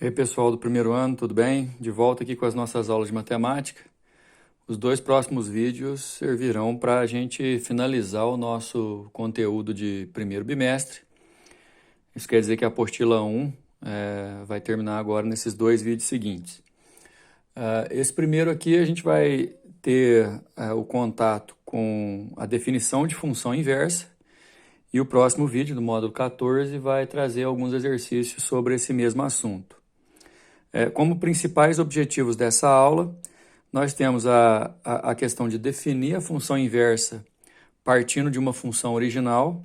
E aí, pessoal do primeiro ano, tudo bem? De volta aqui com as nossas aulas de matemática. Os dois próximos vídeos servirão para a gente finalizar o nosso conteúdo de primeiro bimestre. Isso quer dizer que a apostila 1 vai terminar agora nesses dois vídeos seguintes. Esse primeiro aqui a gente vai ter o contato com a definição de função inversa, e o próximo vídeo, do módulo 14, vai trazer alguns exercícios sobre esse mesmo assunto. Como principais objetivos dessa aula, nós temos a questão de definir a função inversa partindo de uma função original,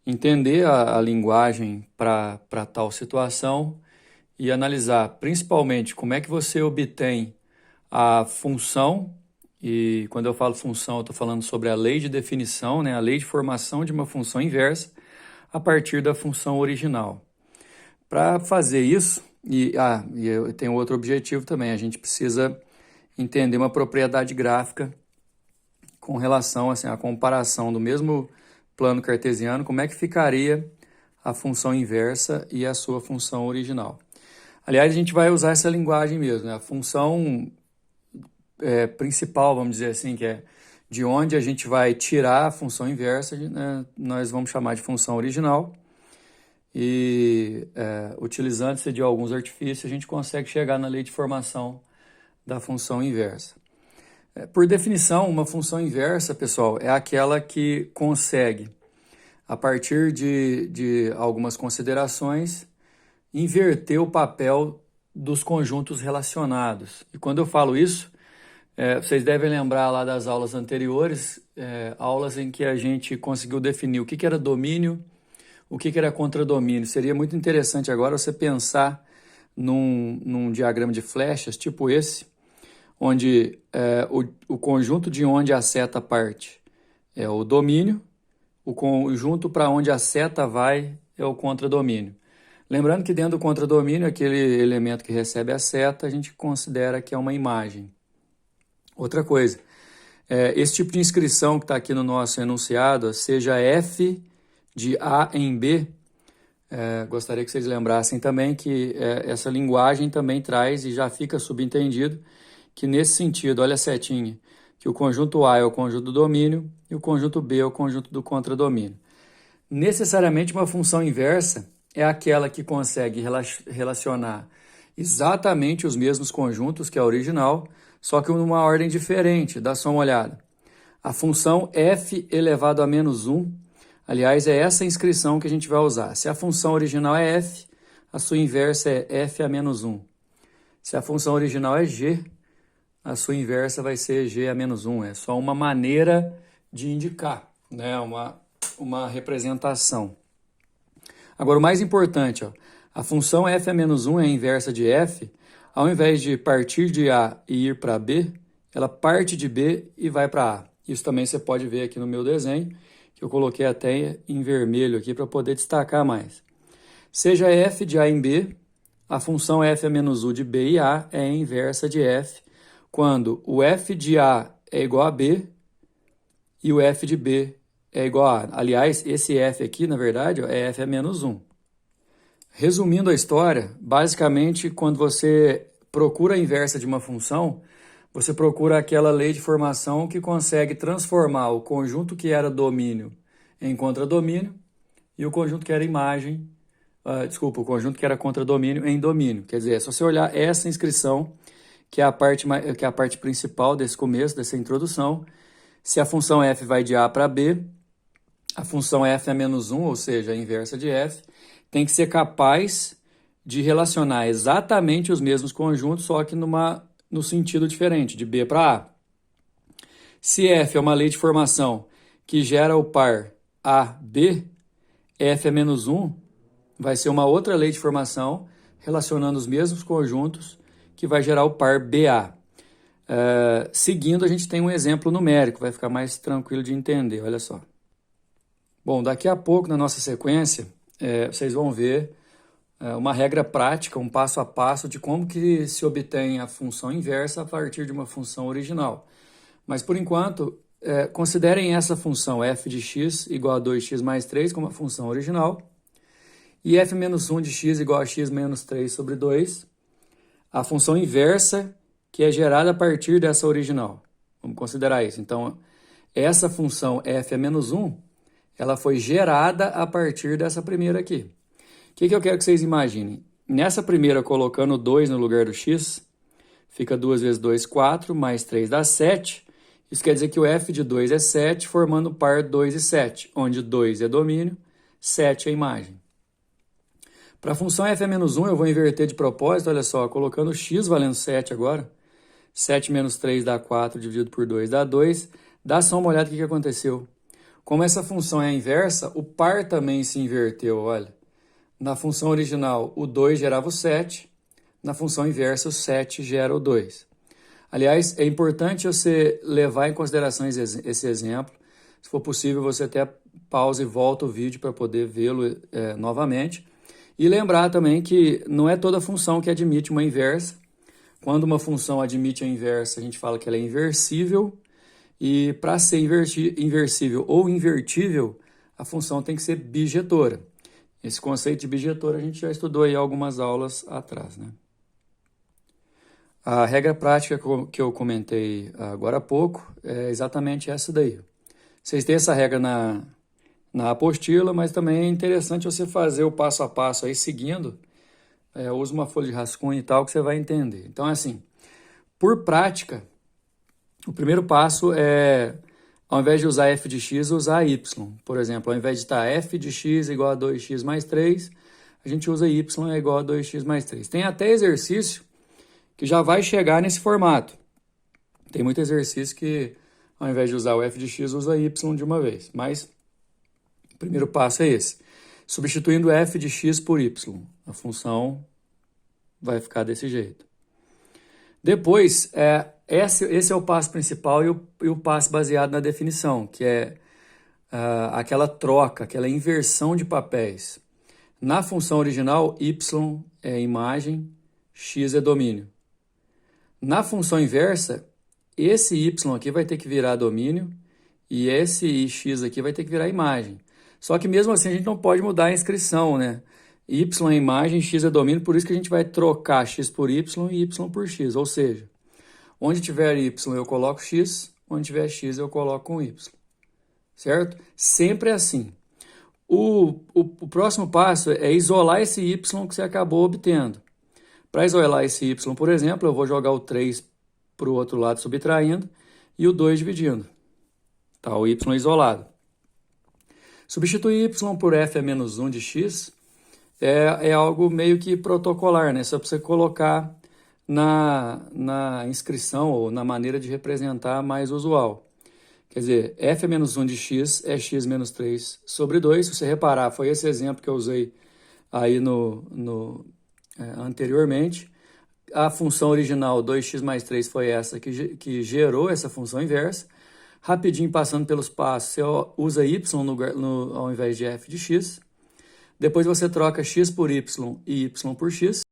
entender a linguagem para tal situação e analisar principalmente como é que você obtém a função. E quando eu falo função, eu estou falando sobre a lei de definição, né, a lei de formação de uma função inversa a partir da função original. Para fazer isso, e eu tenho outro objetivo também, a gente precisa entender uma propriedade gráfica com relação assim, à comparação do mesmo plano cartesiano, como é que ficaria a função inversa e a sua função original. Aliás, a gente vai usar essa linguagem mesmo, né? A função principal, vamos dizer assim, que é de onde a gente vai tirar a função inversa, né? Nós vamos chamar de função original. E utilizando-se de alguns artifícios, a gente consegue chegar na lei de formação da função inversa. Por definição, uma função inversa, pessoal, é aquela que consegue, a partir de algumas considerações, inverter o papel dos conjuntos relacionados. E quando eu falo isso, vocês devem lembrar lá das aulas anteriores, aulas em que a gente conseguiu definir o que era domínio, o que era contradomínio. Seria muito interessante agora você pensar num diagrama de flechas, tipo esse, onde o conjunto de onde a seta parte é o domínio, o conjunto para onde a seta vai é o contradomínio. Lembrando que dentro do contradomínio, aquele elemento que recebe a seta, a gente considera que é uma imagem. Outra coisa, esse tipo de inscrição que está aqui no nosso enunciado, seja f de A em B, gostaria que vocês lembrassem também que essa linguagem também traz e já fica subentendido que nesse sentido, olha a setinha, que o conjunto A é o conjunto do domínio e o conjunto B é o conjunto do contradomínio. Necessariamente uma função inversa é aquela que consegue relacionar exatamente os mesmos conjuntos que a original, só que numa ordem diferente. Dá só uma olhada. A função f elevado a menos 1, aliás, é essa inscrição que a gente vai usar. Se a função original é f, a sua inversa é f a menos 1. Se a função original é g, a sua inversa vai ser g a menos 1. É só uma maneira de indicar, né? Uma representação. Agora, o mais importante, a função f a menos 1 é a inversa de f. Ao invés de partir de A e ir para B, ela parte de B e vai para A. Isso também você pode ver aqui no meu desenho, que eu coloquei até em vermelho aqui para poder destacar mais. Seja f de A em B, a função f a menos u de B e A é a inversa de f, quando o f de A é igual a B e o f de B é igual a A. Aliás, esse f aqui, na verdade, é f a menos 1. Resumindo a história, basicamente, quando você procura a inversa de uma função, você procura aquela lei de formação que consegue transformar o conjunto que era domínio em contradomínio e o conjunto que era imagem, o conjunto que era contradomínio em domínio. Quer dizer, é só você olhar essa inscrição, que é a parte principal desse começo, dessa introdução. Se a função f vai de A para B, a função f a menos 1, ou seja, a inversa de f, tem que ser capaz de relacionar exatamente os mesmos conjuntos, só que no sentido diferente, de B para A. Se f é uma lei de formação que gera o par AB, f a menos 1 vai ser uma outra lei de formação relacionando os mesmos conjuntos que vai gerar o par BA. Seguindo, a gente tem um exemplo numérico, vai ficar mais tranquilo de entender, olha só. Bom, daqui a pouco, na nossa sequência, vocês vão ver uma regra prática, um passo a passo de como que se obtém a função inversa a partir de uma função original. Mas, por enquanto, considerem essa função f de x igual a 2x mais 3 como a função original E f menos 1 de x igual a x menos 3 sobre 2. A função inversa que é gerada a partir dessa original. Vamos considerar isso. Então, essa função f a menos 1, ela foi gerada a partir dessa primeira aqui. O que eu quero que vocês imaginem? Nessa primeira, colocando 2 no lugar do x, fica 2 vezes 2, 4, mais 3 dá 7. Isso quer dizer que o f de 2 é 7, formando o par 2 e 7, onde 2 é domínio, 7 é imagem. Para a função f a menos 1, eu vou inverter de propósito, olha só, colocando x valendo 7 agora. 7 menos 3 dá 4, dividido por 2 dá 2. Dá só uma olhada no que aconteceu. Como essa função é a inversa, o par também se inverteu, olha. Na função original, o 2 gerava o 7. Na função inversa, o 7 gera o 2. Aliás, é importante você levar em consideração esse exemplo. Se for possível, você até pausa e volta o vídeo para poder vê-lo novamente. E lembrar também que não é toda função que admite uma inversa. Quando uma função admite a inversa, a gente fala que ela é inversível. E para ser inversível ou invertível, a função tem que ser bijetora. Esse conceito de bijetora a gente já estudou aí algumas aulas atrás, né? A regra prática que eu comentei agora há pouco é exatamente essa daí. Vocês têm essa regra na apostila, mas também é interessante você fazer o passo a passo aí seguindo. Usa uma folha de rascunho e tal que você vai entender. Então, assim, por prática, o primeiro passo é, ao invés de usar f de x, usar y. Por exemplo, ao invés de estar f de x igual a 2x mais 3, a gente usa y é igual a 2x mais 3. Tem até exercício que já vai chegar nesse formato. Tem muito exercício que, ao invés de usar o f de x, usa y de uma vez. Mas o primeiro passo é esse. Substituindo f de x por y, a função vai ficar desse jeito. Depois, esse é o passo principal e o passo baseado na definição, que é aquela troca, aquela inversão de papéis. Na função original, y é imagem, x é domínio. Na função inversa, esse y aqui vai ter que virar domínio e esse x aqui vai ter que virar imagem. Só que mesmo assim a gente não pode mudar a inscrição, né? Y é imagem, x é domínio, por isso que a gente vai trocar x por y e y por x. Ou seja, onde tiver y eu coloco x, onde tiver x eu coloco um y. Certo? Sempre assim. O próximo passo é isolar esse y que você acabou obtendo. Para isolar esse y, por exemplo, eu vou jogar o 3 para o outro lado subtraindo e o 2 dividindo. Tá, o y isolado. Substituir y por f a menos 1 de x é algo meio que protocolar, né? Só para você colocar na inscrição ou na maneira de representar mais usual. Quer dizer, f a menos 1 de x é x menos 3 sobre 2. Se você reparar, foi esse exemplo que eu usei aí anteriormente. A função original 2x mais 3 foi essa que gerou essa função inversa. Rapidinho, passando pelos passos, você usa y ao invés de f de x. Depois você troca x por y e y por x.